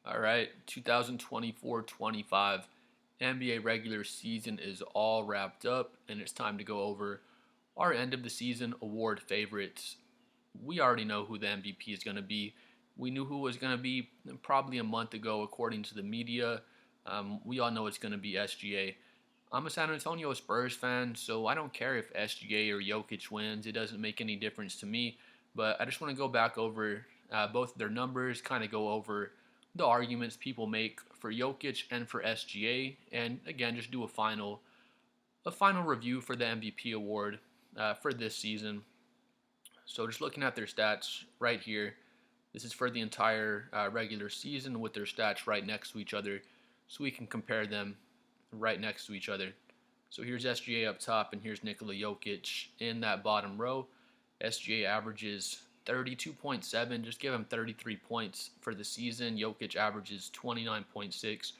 All right, 2024-25 NBA regular season is all wrapped up, and it's time to go over our end of the season award favorites. We already know who the MVP is going to be. We knew who it was going to be probably a month ago, according to the media. We all know it's going to be SGA. I'm a San Antonio Spurs fan, so I don't care if SGA or Jokic wins. It doesn't make any difference to me. But I just want to go back over both their numbers, kind of go over the arguments people make for Jokic and for SGA, and again, just do a final review for the MVP award for this season. So just looking at their stats right here, this is for the entire regular season with their stats right next to each other, so we can compare them right next to each other. So here's SGA up top, and here's Nikola Jokic in that bottom row. SGA averages 32.7, just give him 33 points for the season. Jokic averages 29.6.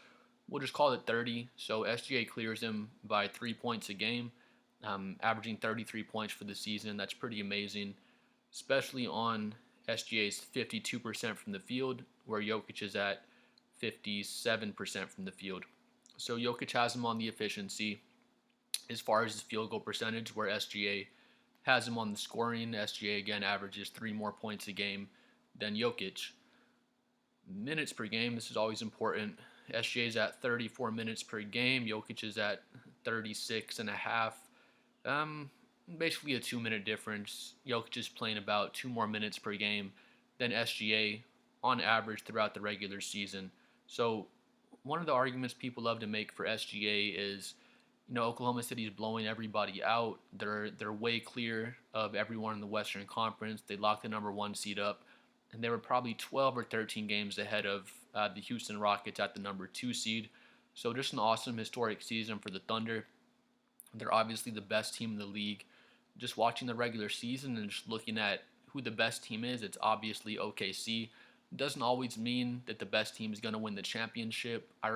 We'll just call it 30. So SGA clears him by 3 points a game, averaging 33 points for the season. That's pretty amazing, especially on SGA's 52% from the field, where Jokic is at 57% from the field. So Jokic has him on the efficiency as far as his field goal percentage, where SGA has him on the scoring. SGA again averages 3 more points a game than Jokic. Minutes per game, this is always important. SGA is at 34 minutes per game. Jokic is at 36 and a half. Basically a 2 minute difference. Jokic is playing about 2 more minutes per game than SGA on average throughout the regular season. So one of the arguments people love to make for SGA is, Oklahoma City's blowing everybody out. They're way clear of everyone in the Western Conference. They locked the number one seed up, and they were probably 12 or 13 games ahead of the Houston Rockets at the number two seed. So just an awesome historic season for the Thunder. They're obviously the best team in the league. Just watching the regular season and just looking at who the best team is, it's obviously OKC. Doesn't always mean that the best team is going to win the championship. I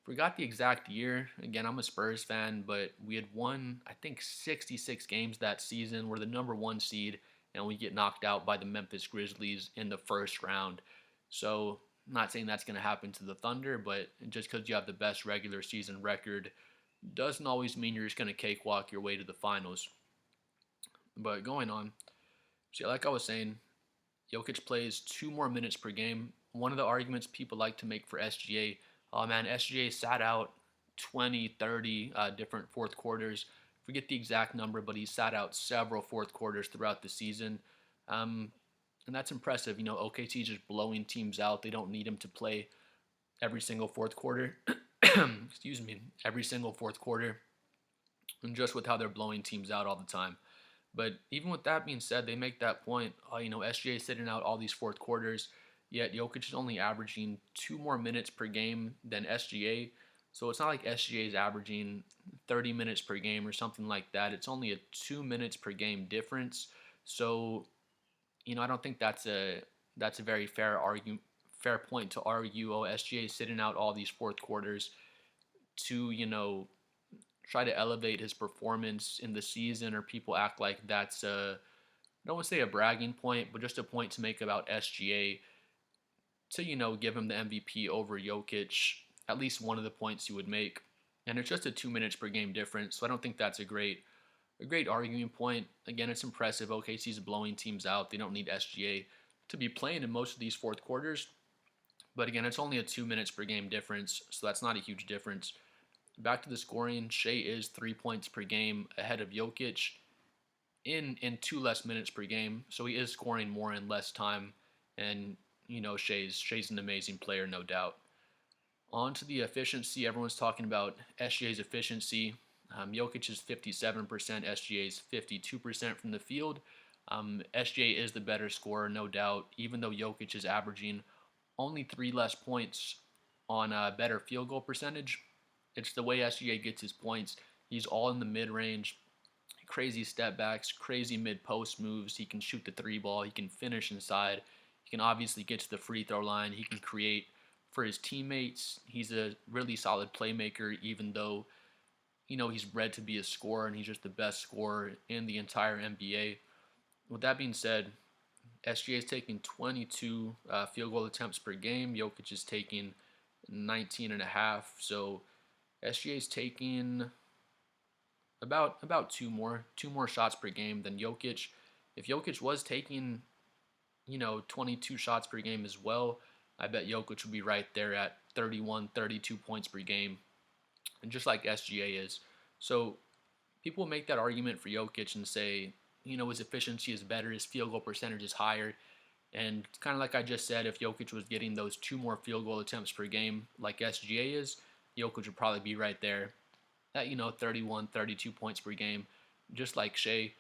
forgot the exact year. Again, I'm a Spurs fan, but we had won, I think, 66 games that season. We're the number one seed, and we get knocked out by the Memphis Grizzlies in the first round. So, I'm not saying that's going to happen to the Thunder, but just because you have the best regular season record doesn't always mean you're just going to cakewalk your way to the finals. But going on, so like I was saying, Jokic plays 2 more minutes per game. One of the arguments people like to make for SGA, oh man, SGA sat out 20, 30 different fourth quarters. Forget the exact number, but he sat out several fourth quarters throughout the season. And that's impressive. OKC just blowing teams out. They don't need him to play every single fourth quarter. Excuse me, every single fourth quarter. And just with how they're blowing teams out all the time. But even with that being said, they make that point. SGA is sitting out all these fourth quarters, yet Jokic is only averaging 2 more minutes per game than SGA. So it's not like SGA is averaging 30 minutes per game or something like that. It's only a 2 minutes per game difference. So, I don't think that's a very fair point to argue. Oh, SGA is sitting out all these fourth quarters to try to elevate his performance in the season, or people act like that's I don't want to say a bragging point, but just a point to make about SGA to give him the MVP over Jokic. At least one of the points you would make, and it's just a 2 minutes per game difference. So I don't think that's a great arguing point. Again, it's impressive. OKC's blowing teams out. They don't need SGA to be playing in most of these fourth quarters. But again, it's only a 2 minutes per game difference, so that's not a huge difference. Back to the scoring, Shea is 3 points per game ahead of Jokic in 2 less minutes per game, so he is scoring more in less time. And Shea's an amazing player, no doubt. On to the efficiency, everyone's talking about SGA's efficiency. Jokic is 57%, SGA is 52% from the field. SGA is the better scorer, no doubt, even though Jokic is averaging only 3 less points on a better field goal percentage. It's the way SGA gets his points. He's all in the mid-range, crazy step backs, crazy mid-post moves. He can shoot the three ball. He can finish inside. He can obviously get to the free throw line. He can create for his teammates. He's a really solid playmaker, even though, he's bred to be a scorer, and he's just the best scorer in the entire NBA. With that being said, SGA is taking 22 field goal attempts per game. Jokic is taking 19 and a half. So SGA is taking about two more shots per game than Jokic. If Jokic was taking 22 shots per game as well, I bet Jokic would be right there at 31, 32 points per game, and just like SGA is. So people make that argument for Jokic and say, his efficiency is better, his field goal percentage is higher. And kind of like I just said, if Jokic was getting those two more field goal attempts per game like SGA is, Jokic would probably be right there at 31, 32 points per game, just like Shea.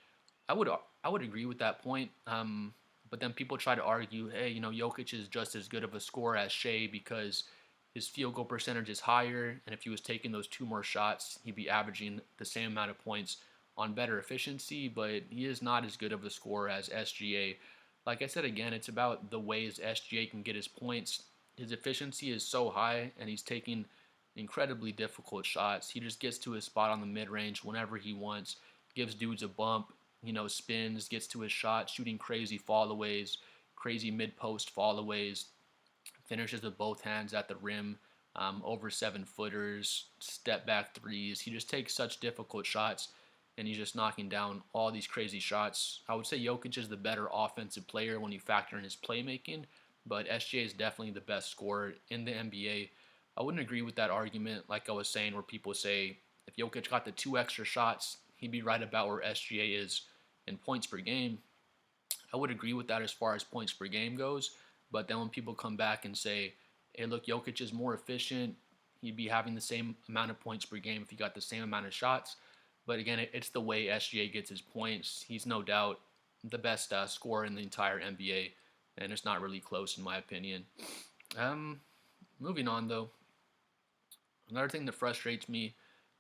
I would agree with that point. But then people try to argue, hey, Jokic is just as good of a scorer as Shea because his field goal percentage is higher, and if he was taking those two more shots, he'd be averaging the same amount of points on better efficiency. But he is not as good of a scorer as SGA. Like I said again, it's about the ways SGA can get his points. His efficiency is so high, and he's taking incredibly difficult shots. He just gets to his spot on the mid range whenever he wants, gives dudes a bump, spins, gets to his shot, shooting crazy fallaways, crazy mid post fallaways, finishes with both hands at the rim, over 7-footers, step back threes. He just takes such difficult shots, and he's just knocking down all these crazy shots. I would say Jokic is the better offensive player when you factor in his playmaking, but SGA is definitely the best scorer in the NBA. I wouldn't agree with that argument, like I was saying, where people say if Jokic got the 2 extra shots, he'd be right about where SGA is in points per game. I would agree with that as far as points per game goes. But then when people come back and say, hey, look, Jokic is more efficient, he'd be having the same amount of points per game if he got the same amount of shots. But again, it's the way SGA gets his points. He's no doubt the best scorer in the entire NBA, and it's not really close in my opinion. Moving on though, another thing that frustrates me,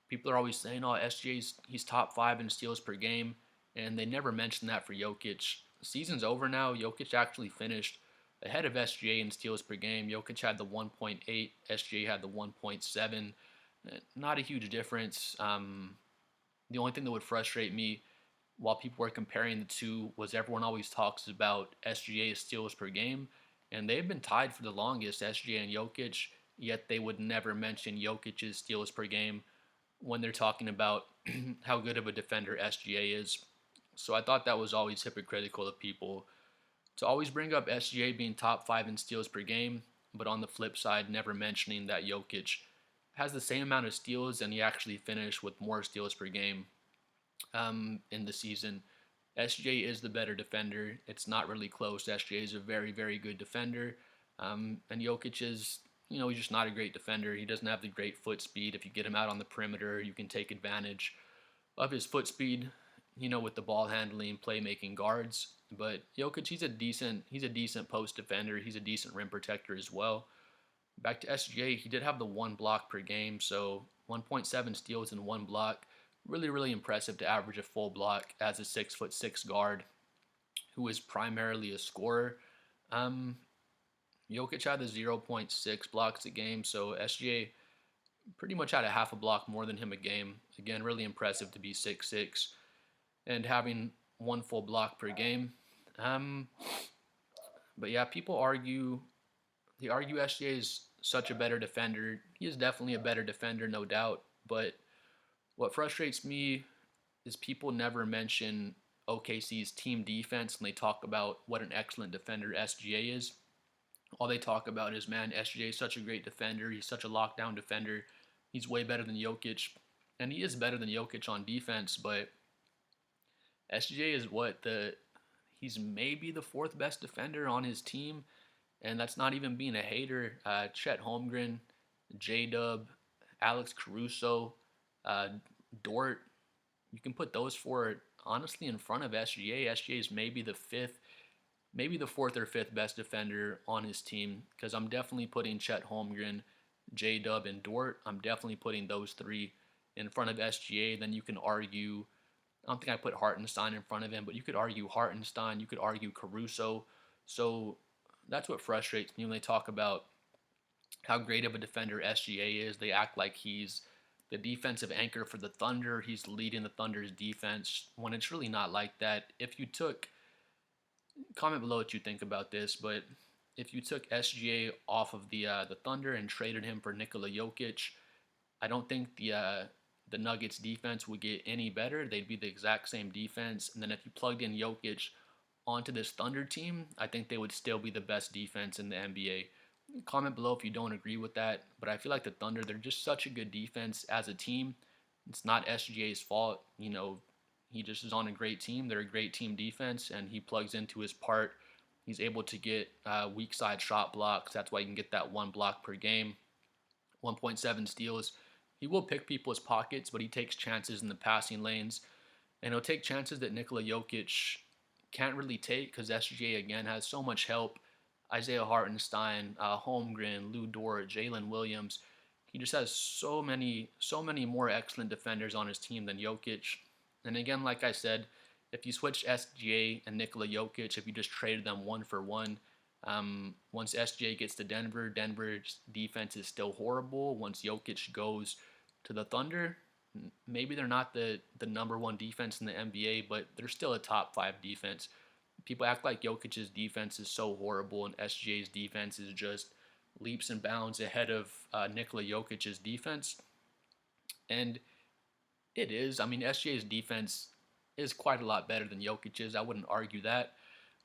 people are always saying, "Oh, he's top 5 in steals per game," and they never mention that for Jokic. The season's over now. Jokic actually finished ahead of SGA in steals per game. Jokic had the 1.8, SGA had the 1.7. Not a huge difference. The only thing that would frustrate me while people were comparing the two was everyone always talks about SGA's steals per game, and they've been tied for the longest, SGA and Jokic, yet they would never mention Jokic's steals per game when they're talking about how good of a defender SGA is. So I thought that was always hypocritical of people to always bring up SGA being top 5 in steals per game, but on the flip side, never mentioning that Jokic has the same amount of steals and he actually finished with more steals per game in the season. SGA is the better defender. It's not really close. SGA is a very, very good defender. And Jokic is, he's just not a great defender. He doesn't have the great foot speed. If you get him out on the perimeter, you can take advantage of his foot speed, with the ball handling, playmaking guards. But Jokic, he's a decent post defender. He's a decent rim protector as well. Back to SGA, he did have the 1 block per game, so 1.7 steals and 1 block. Really, really impressive to average a full block as a 6'6" guard who is primarily a scorer. Jokic had the 0.6 blocks a game, so SGA pretty much had a half a block more than him a game. Again, really impressive to be 6'6" and having 1 full block per game. But yeah, people argue SGA is such a better defender. He is definitely a better defender, no doubt. But what frustrates me is people never mention OKC's team defense when they talk about what an excellent defender SGA is. All they talk about is, man, SGA is such a great defender. He's such a lockdown defender. He's way better than Jokic. And he is better than Jokic on defense, but SGA is he's maybe the 4th best defender on his team, and that's not even being a hater. Chet Holmgren, J-Dub, Alex Caruso, Dort, you can put those 4 honestly in front of SGA. SGA is maybe the 4th or 5th best defender on his team, because I'm definitely putting Chet Holmgren, J-Dub, and Dort. I'm definitely putting those 3 in front of SGA. Then you can argue, I don't think I put Hartenstein in front of him, but you could argue Hartenstein, you could argue Caruso. So that's what frustrates me when they talk about how great of a defender SGA is. They act like he's the defensive anchor for the Thunder. He's leading the Thunder's defense when it's really not like that. If you took Comment below what you think about this, but if you took SGA off of the Thunder and traded him for Nikola Jokic, I don't think the Nuggets defense would get any better. They'd be the exact same defense. And then if you plugged in Jokic onto this Thunder team, I think they would still be the best defense in the NBA. Comment below if you don't agree with that. But I feel like the Thunder, they're just such a good defense as a team. It's not SGA's fault. He just is on a great team. They're a great team defense, and he plugs into his part. He's able to get weak side shot blocks. That's why you can get that one block per game, 1.7 steals. He will pick people's pockets, but he takes chances in the passing lanes. And he'll take chances that Nikola Jokic can't really take because SGA, again, has so much help. Isaiah Hartenstein, Holmgren, Lou Dort, Jalen Williams. He just has so many more excellent defenders on his team than Jokic. And again, like I said, if you switch SGA and Nikola Jokic, if you just traded them one for one, once SGA gets to Denver, Denver's defense is still horrible. Once Jokic goes to the Thunder, maybe they're not the number one defense in the NBA, but they're still a top five defense. People act like Jokic's defense is so horrible and SGA's defense is just leaps and bounds ahead of Nikola Jokic's defense. And it is. I mean, SGA's defense is quite a lot better than Jokic's. I wouldn't argue that.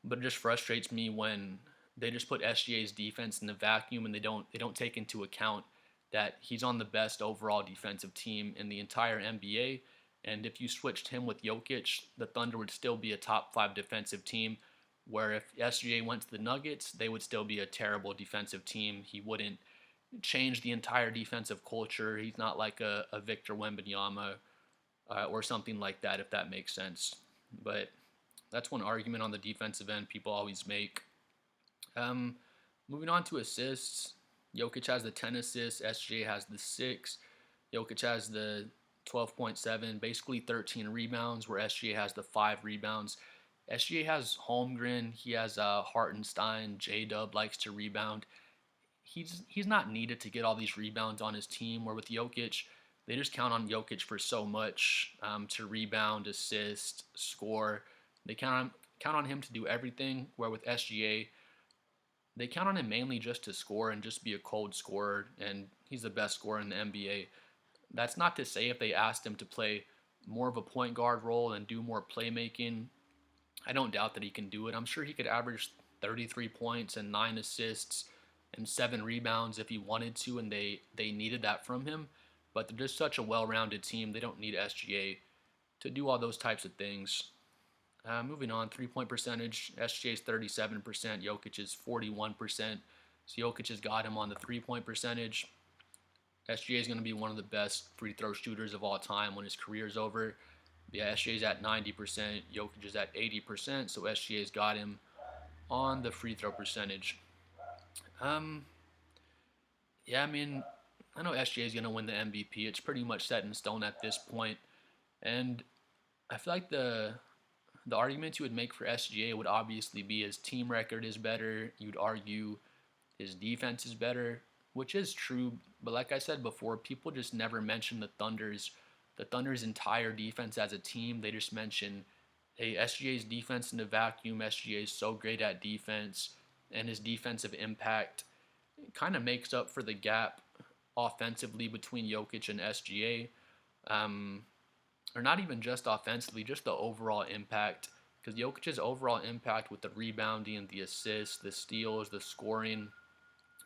But it just frustrates me when they just put SGA's defense in the vacuum and they don't take into account that he's on the best overall defensive team in the entire NBA. And if you switched him with Jokic, the Thunder would still be a top five defensive team. Where if SGA went to the Nuggets, they would still be a terrible defensive team. He wouldn't change the entire defensive culture. He's not like a Victor Wembanyama or something like that, if that makes sense. But that's one argument on the defensive end people always make. Um, Moving on to assists, Jokic has the 10 assists, SGA has the 6. Jokic has the 12.7, basically 13 rebounds, where SGA has the 5 rebounds. SGA has Holmgren, he has Hartenstein, J Dub likes to rebound. He's not needed to get all these rebounds on his team. Where with Jokic, they just count on Jokic for so much to rebound, assist, score. They count on him to do everything. Where with SGA, they count on him mainly just to score and just be a cold scorer, and he's the best scorer in the NBA. That's not to say if they asked him to play more of a point guard role and do more playmaking, I don't doubt that he can do it. I'm sure he could average 33 points and 9 assists and 7 rebounds if he wanted to, and they needed that from him. But they're just such a well-rounded team. They don't need SGA to do all those types of things. Moving on, three-point percentage. SGA is 37%. Jokic is 41%. So Jokic has got him on the three-point percentage. SGA is going to be one of the best free throw shooters of all time when his career is over. Yeah, SGA is at 90%. Jokic is at 80%. So SGA's got him on the free throw percentage. Um, yeah, I mean, I know SGA is going to win the MVP. It's pretty much set in stone at this point. And I feel like the argument you would make for SGA would obviously be his team record is better. You'd argue his defense is better, which is true. But like I said before, people just never mention the Thunder's entire defense as a team. They just mention, hey, SGA's defense in the vacuum. SGA is so great at defense, and his defensive impact kind of makes up for the gap offensively between Jokic and SGA. Or not even just offensively, just the overall impact. Because Jokic's overall impact with the rebounding, the assists, the steals, the scoring,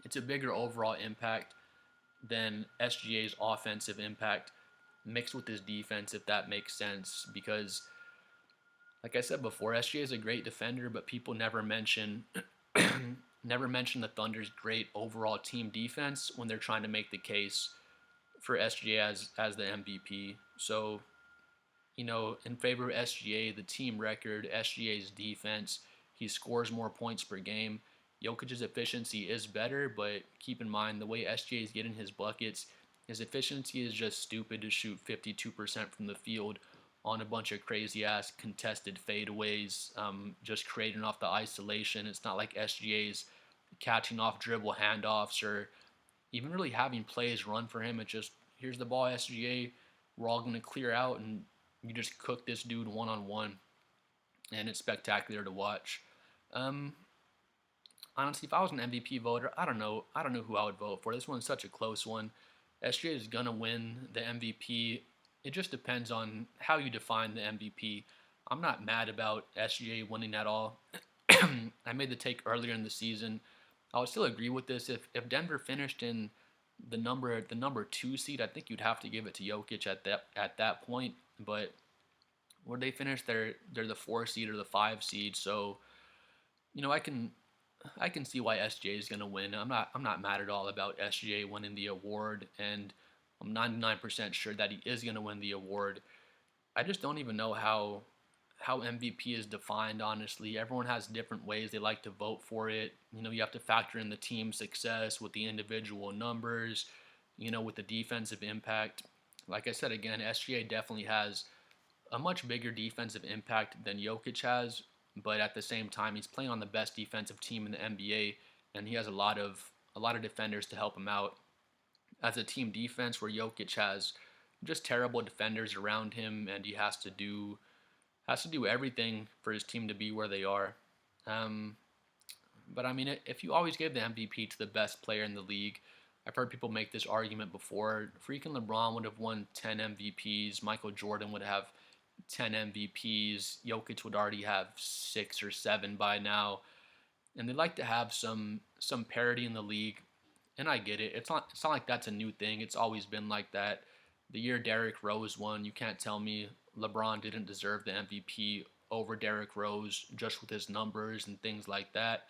it's a bigger overall impact than SGA's offensive impact mixed with his defense, if that makes sense. Because, like I said before, SGA is a great defender, but people never mention the Thunder's great overall team defense when they're trying to make the case for SGA as the MVP. So, in favor of SGA, the team record, SGA's defense, he scores more points per game. Jokic's efficiency is better, but keep in mind the way SGA is getting his buckets, his efficiency is just stupid to shoot 52% from the field on a bunch of crazy ass contested fadeaways, just creating off the isolation. It's not like SGA's catching off dribble handoffs or even really having plays run for him. It's just, here's the ball, SGA, we're all going to clear out, and you just cook this dude one-on-one, and it's spectacular to watch. Um, Honestly, if I was an MVP voter, I don't know. I don't know who I would vote for. This one's such a close one. SGA is gonna win the MVP. It just depends on how you define the MVP. I'm not mad about SGA winning at all. I made the take earlier in the season. I would still agree with this. If Denver finished in the number 2 seed, I think you'd have to give it to Jokic at that point. But where they finish, they're the 4 seed or the 5 seed. So I can see why SGA is going to win. I'm not mad at all about SGA winning the award, and I'm 99% sure that he is going to win the award. I just don't even know how MVP is defined. Honestly, everyone has different ways they like to vote for it. You have to factor in the team success with the individual numbers. With the defensive impact. Like I said again, SGA definitely has a much bigger defensive impact than Jokic has, but at the same time, he's playing on the best defensive team in the NBA, and he has a lot of defenders to help him out. As a team defense, where Jokic has just terrible defenders around him, and he has to do everything for his team to be where they are. Um, but I mean, if you always gave the MVP to the best player in the league, I've heard people make this argument before. Freaking LeBron would have won 10 MVPs. Michael Jordan would have 10 MVPs. Jokic would already have 6 or 7 by now. And they like to have some parity in the league. And I get it. It's not like that's a new thing. It's always been like that. The year Derrick Rose won, you can't tell me LeBron didn't deserve the MVP over Derrick Rose just with his numbers and things like that.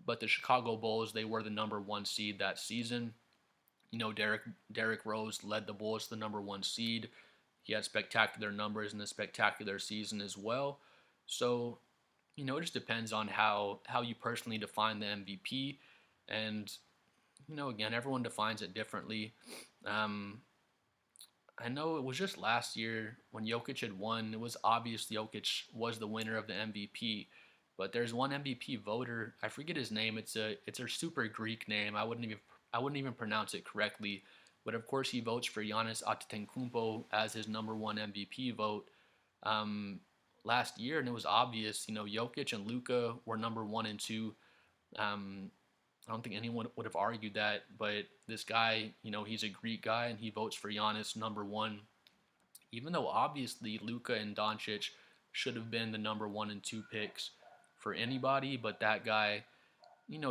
But the Chicago Bulls, they were the number 1 seed that season. Derrick Rose led the Bulls to the number 1 seed. He had spectacular numbers in a spectacular season as well. So, it just depends on how you personally define the MVP. And, again, everyone defines it differently. Um, I know it was just last year when Jokic had won, it was obvious Jokic was the winner of the MVP. But there's one MVP voter, I forget his name. It's a super Greek name. I wouldn't even pronounce it correctly. But of course, he votes for Giannis Antetokounmpo as his number one MVP vote um, last year, and it was obvious. Jokic and Luka were number 1 and 2. Um, I don't think anyone would have argued that, but this guy, he's a Greek guy, and he votes for Giannis number one, even though obviously Luka and Doncic should have been the number 1 and 2 picks for anybody, but that guy,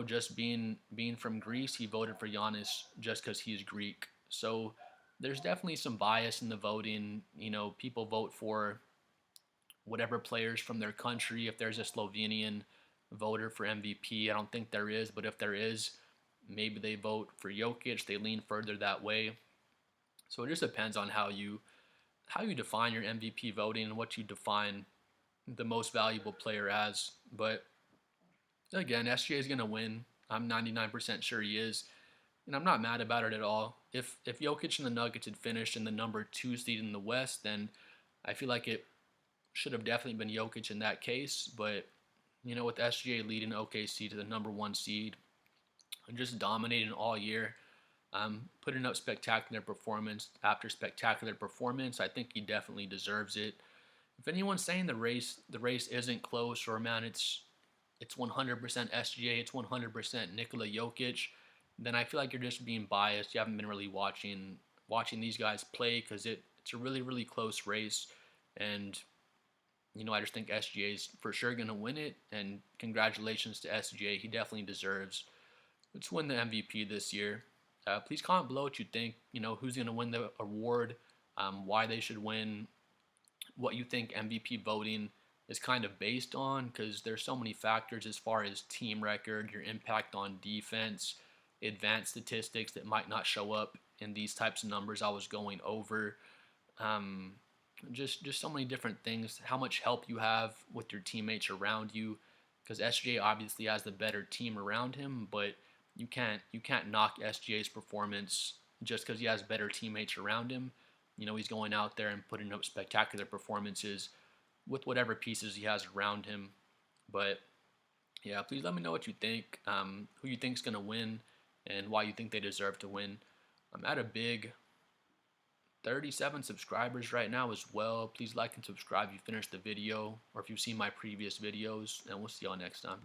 just being from Greece, he voted for Giannis just because he's Greek. So there's definitely some bias in the voting. People vote for whatever players from their country. If there's a Slovenian voter for MVP, I don't think there is, but if there is, maybe they vote for Jokic. They lean further that way. So it just depends on how you define your MVP voting and what you define the most valuable player as. But again, SGA is going to win. I'm 99% sure he is, and I'm not mad about it at all. If Jokic and the Nuggets had finished in the number 2 seed in the West, then I feel like it should have definitely been Jokic in that case. But with SGA leading OKC to the number 1 seed and just dominating all year, putting up spectacular performance after spectacular performance, I think he definitely deserves it. If anyone's saying the race isn't close, or man, it's 100% SGA, it's 100% Nikola Jokic, then I feel like you're just being biased. You haven't been really watching these guys play, because it's a really, really close race. And I just think SGA is for sure going to win it. And congratulations to SGA. He definitely deserves to win the MVP this year. Please comment below what you think. Who's going to win the award, why they should win, what you think MVP voting is kind of based on, because there's so many factors as far as team record, your impact on defense, advanced statistics that might not show up in these types of numbers I was going over. Um, just so many different things. How much help you have with your teammates around you, because SGA obviously has the better team around him, but you can't knock SGA's performance just because he has better teammates around him. He's going out there and putting up spectacular performances with whatever pieces he has around him. But yeah, please let me know what you think, who you think is going to win, and why you think they deserve to win. I'm at a big 37 subscribers right now as well. Please like and subscribe if you finished the video, or if you've seen my previous videos, and we'll see y'all next time.